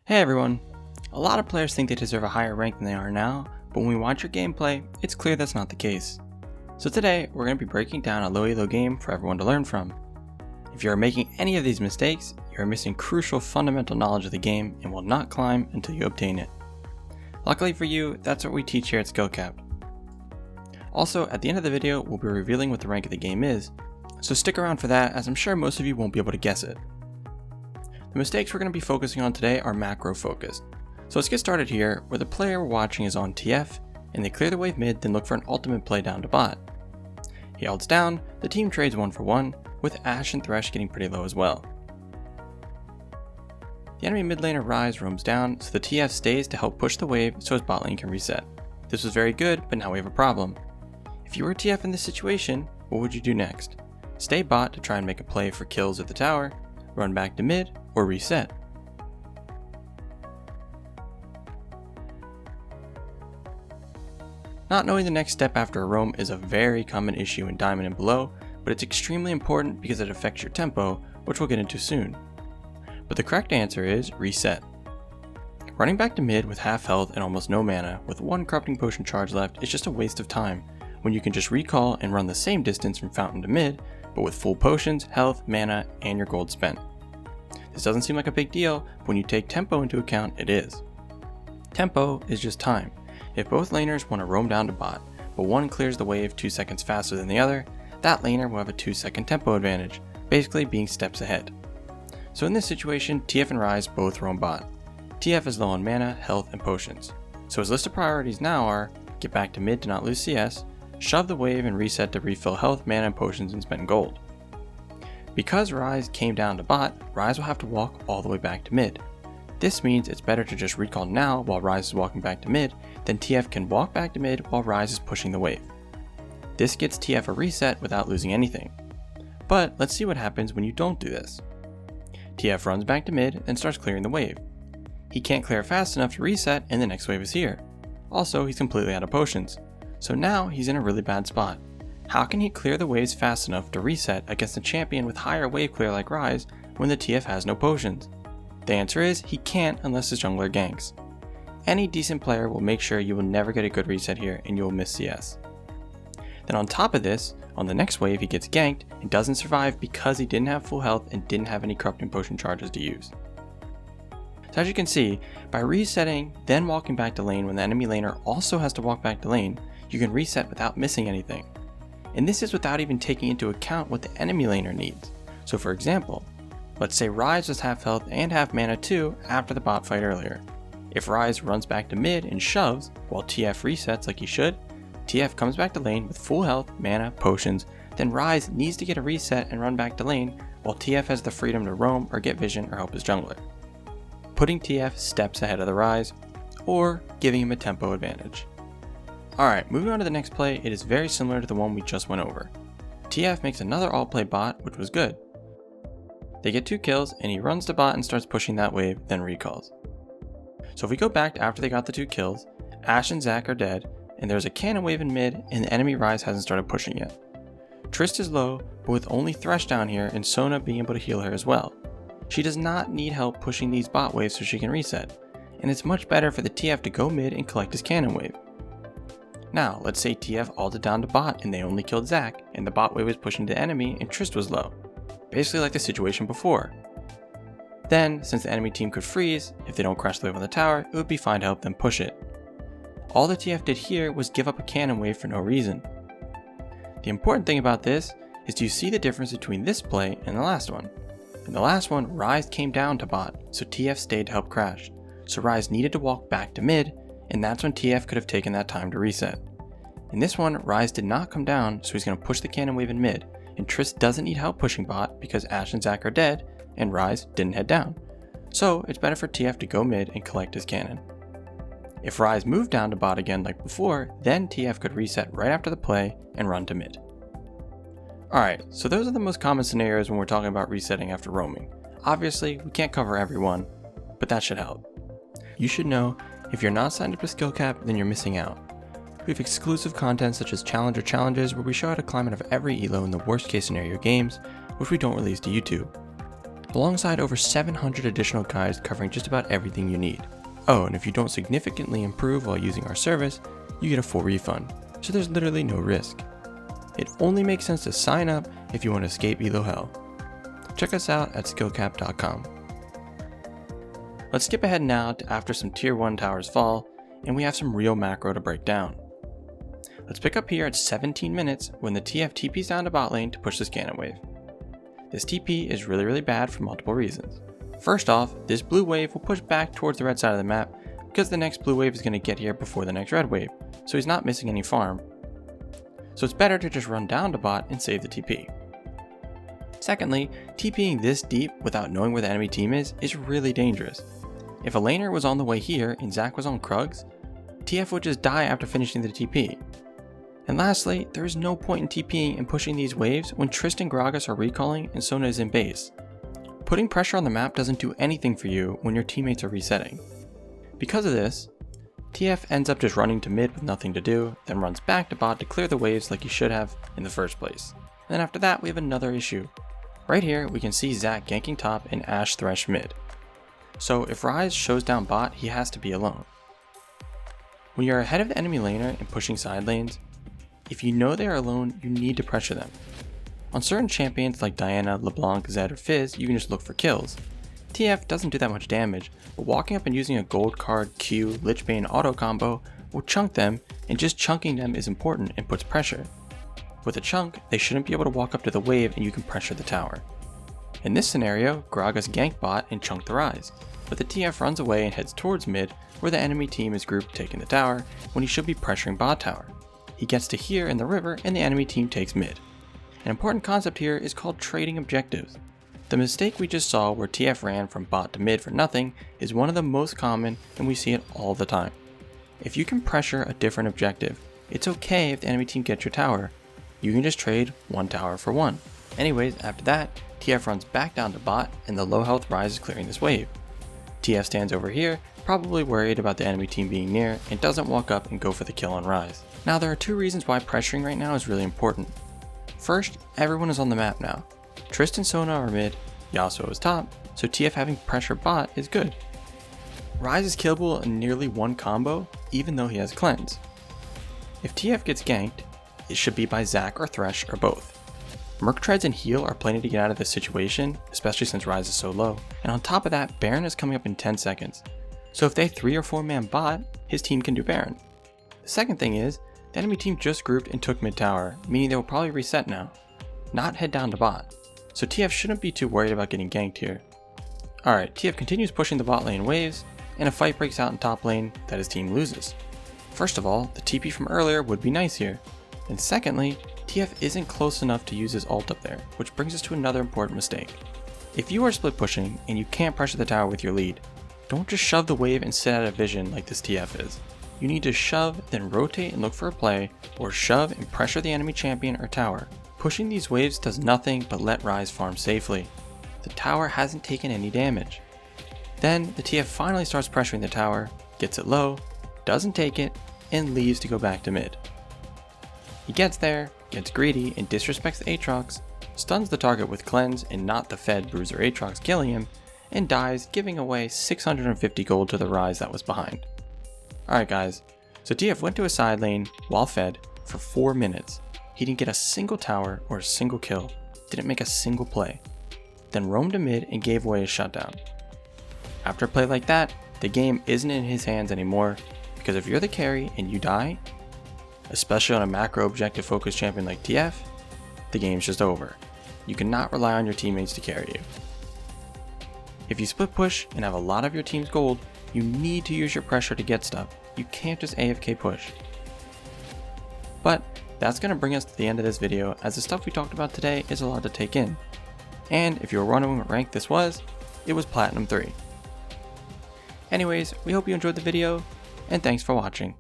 Hey everyone! A lot of players think they deserve a higher rank than they are now, but when we watch your gameplay, it's clear that's not the case. So today, we're going to be breaking down a low elo game for everyone to learn from. If you are making any of these mistakes, you are missing crucial fundamental knowledge of the game and will not climb until you obtain it. Luckily for you, that's what we teach here at SkillCap. Also, at the end of the video, we'll be revealing what the rank of the game is, so stick around for that as I'm sure most of you won't be able to guess it. The mistakes we're going to be focusing on today are macro focused. So let's get started here, where the player we're watching is on TF, and they clear the wave mid, then look for an ultimate play down to bot. He ults down, the team trades 1 for 1, with Ashe and Thresh getting pretty low as well. The enemy mid laner Ryze roams down, so the TF stays to help push the wave so his bot lane can reset. This was very good, but now we have a problem. If you were TF in this situation, what would you do next? Stay bot to try and make a play for kills at the tower, run back to mid, or reset. Not knowing the next step after a roam is a very common issue in Diamond and below, but it's extremely important because it affects your tempo, which we'll get into soon. But the correct answer is reset. Running back to mid with half health and almost no mana with 1 corrupting potion charge left is just a waste of time, when you can just recall and run the same distance from fountain to mid, but with full potions, health, mana, and your gold spent. This doesn't seem like a big deal, but when you take tempo into account, it is. Tempo is just time. If both laners want to roam down to bot, but one clears the wave 2 seconds faster than the other, that laner will have a 2-second tempo advantage, basically being steps ahead. So in this situation, TF and Ryze both roam bot. TF is low on mana, health, and potions. So his list of priorities now are, get back to mid to not lose CS, shove the wave and reset to refill health, mana, and potions and spend gold. Because Ryze came down to bot, Ryze will have to walk all the way back to mid. This means it's better to just recall now while Ryze is walking back to mid, than TF can walk back to mid while Ryze is pushing the wave. This gets TF a reset without losing anything. But let's see what happens when you don't do this. TF runs back to mid and starts clearing the wave. He can't clear fast enough to reset and the next wave is here. Also, he's completely out of potions. So now he's in a really bad spot. How can he clear the waves fast enough to reset against a champion with higher wave clear like Ryze when the TF has no potions? The answer is he can't unless his jungler ganks. Any decent player will make sure you will never get a good reset here and you will miss CS. Then on top of this, on the next wave he gets ganked and doesn't survive because he didn't have full health and didn't have any corrupting potion charges to use. So as you can see, by resetting then walking back to lane when the enemy laner also has to walk back to lane, you can reset without missing anything. And this is without even taking into account what the enemy laner needs. So for example, let's say Ryze was half health and half mana too after the bot fight earlier. If Ryze runs back to mid and shoves, while TF resets like he should, TF comes back to lane with full health, mana, potions, then Ryze needs to get a reset and run back to lane, while TF has the freedom to roam or get vision or help his jungler, putting TF steps ahead of the Ryze, or giving him a tempo advantage. Alright, moving on to the next play, it is very similar to the one we just went over. TF makes another alt play bot, which was good. They get 2 kills, and he runs to bot and starts pushing that wave, then recalls. So if we go back to after they got the 2 kills, Ashe and Zac are dead, and there's a cannon wave in mid, and the enemy Ryze hasn't started pushing yet. Trist is low, but with only Thresh down here and Sona being able to heal her as well. She does not need help pushing these bot waves so she can reset, and it's much better for the TF to go mid and collect his cannon wave. Now, let's say TF ulted down to bot and they only killed Zac, and the bot wave was pushing the enemy and Trist was low. Basically like the situation before. Then, since the enemy team could freeze, if they don't crash the wave on the tower, it would be fine to help them push it. All the TF did here was give up a cannon wave for no reason. The important thing about this is, do you see the difference between this play and the last one? In the last one, Ryze came down to bot, so TF stayed to help crash. So Ryze needed to walk back to mid, and that's when TF could have taken that time to reset. In this one, Ryze did not come down, so he's going to push the cannon wave in mid, and Trist doesn't need help pushing bot because Ashe and Zac are dead, and Ryze didn't head down. So it's better for TF to go mid and collect his cannon. If Ryze moved down to bot again like before, then TF could reset right after the play and run to mid. Alright, so those are the most common scenarios when we're talking about resetting after roaming. Obviously, we can't cover every one, but that should help. You should know, if you're not signed up to SkillCap, then you're missing out. We have exclusive content such as Challenger Challenges where we show how to climb out of every elo in the worst case scenario games, which we don't release to YouTube. alongside over 700 additional guides covering just about everything you need. Oh, and if you don't significantly improve while using our service, you get a full refund, so there's literally no risk. It only makes sense to sign up if you want to escape Elo hell. Check us out at skillcap.com. Let's skip ahead now to after some tier 1 towers fall, and we have some real macro to break down. Let's pick up here at 17 minutes when the TF TPs down to bot lane to push this Ganon wave. This TP is really bad for multiple reasons. First off, this blue wave will push back towards the red side of the map because the next blue wave is going to get here before the next red wave, so he's not missing any farm. So it's better to just run down to bot and save the TP. Secondly, TPing this deep without knowing where the enemy team is really dangerous. If a laner was on the way here and Zac was on Krugs, TF would just die after finishing the TP. And lastly, there is no point in TPing and pushing these waves when Tristan Gragas are recalling and Sona is in base. Putting pressure on the map doesn't do anything for you when your teammates are resetting. Because of this, TF ends up just running to mid with nothing to do, then runs back to bot to clear the waves like he should have in the first place. And then after that we have another issue. Right here we can see Zac ganking top and Ashe thresh mid. So if Ryze shows down bot, he has to be alone. When you're ahead of the enemy laner and pushing side lanes, if you know they are alone, you need to pressure them. On certain champions like Diana, LeBlanc, Zed, or Fizz, you can just look for kills. TF doesn't do that much damage, but walking up and using a gold card, Q, Lich Bane auto combo will chunk them, and just chunking them is important and puts pressure. With a chunk, they shouldn't be able to walk up to the wave and you can pressure the tower. In this scenario, Gragas ganked bot and chunked the Ryze, but the TF runs away and heads towards mid where the enemy team is grouped taking the tower when he should be pressuring bot tower. He gets to here in the river and the enemy team takes mid. An important concept here is called trading objectives. The mistake we just saw where TF ran from bot to mid for nothing is one of the most common and we see it all the time. If you can pressure a different objective, it's okay if the enemy team gets your tower. You can just trade one tower for one. Anyways, after that, TF runs back down to bot and the low health Ryze is clearing this wave. TF stands over here, probably worried about the enemy team being near and doesn't walk up and go for the kill on Ryze. Now there are two reasons why pressuring right now is really important. First, everyone is on the map now. Tristan Sona are mid, Yasuo is top, so TF having pressure bot is good. Ryze is killable in nearly one combo, even though he has cleanse. If TF gets ganked, it should be by Zac or Thresh or both. Merc Treads and Heal are plenty to get out of this situation, especially since Ryze is so low, and on top of that, Baron is coming up in 10 seconds. So if they 3 or 4 man bot, his team can do Baron. The second thing is, the enemy team just grouped and took mid tower, meaning they will probably reset now, not head down to bot. So TF shouldn't be too worried about getting ganked here. Alright, TF continues pushing the bot lane waves, and a fight breaks out in top lane that his team loses. First of all, the TP from earlier would be nice here. And secondly, TF isn't close enough to use his ult up there, which brings us to another important mistake. If you are split pushing and you can't pressure the tower with your lead, don't just shove the wave and sit out of vision like this TF is. You need to shove, then rotate and look for a play, or shove and pressure the enemy champion or tower. Pushing these waves does nothing but let Ryze farm safely. The tower hasn't taken any damage. Then the TF finally starts pressuring the tower, gets it low, doesn't take it, and leaves to go back to mid. He gets there, gets greedy, and disrespects the Aatrox, stuns the target with cleanse and not the fed bruiser Aatrox killing him, and dies, giving away 650 gold to the Ryze that was behind. Alright guys, so TF went to a side lane while fed for 4 minutes. He didn't get a single tower or a single kill, didn't make a single play, then roamed to mid and gave away his shutdown. After a play like that, the game isn't in his hands anymore, because if you're the carry and you die, especially on a macro objective focused champion like TF, the game's just over. You cannot rely on your teammates to carry you. If you split push and have a lot of your team's gold, you need to use your pressure to get stuff. You can't just AFK push. But that's going to bring us to the end of this video, as the stuff we talked about today is a lot to take in. And if you were wondering what rank this was, it was Platinum 3. Anyways, we hope you enjoyed the video, and thanks for watching.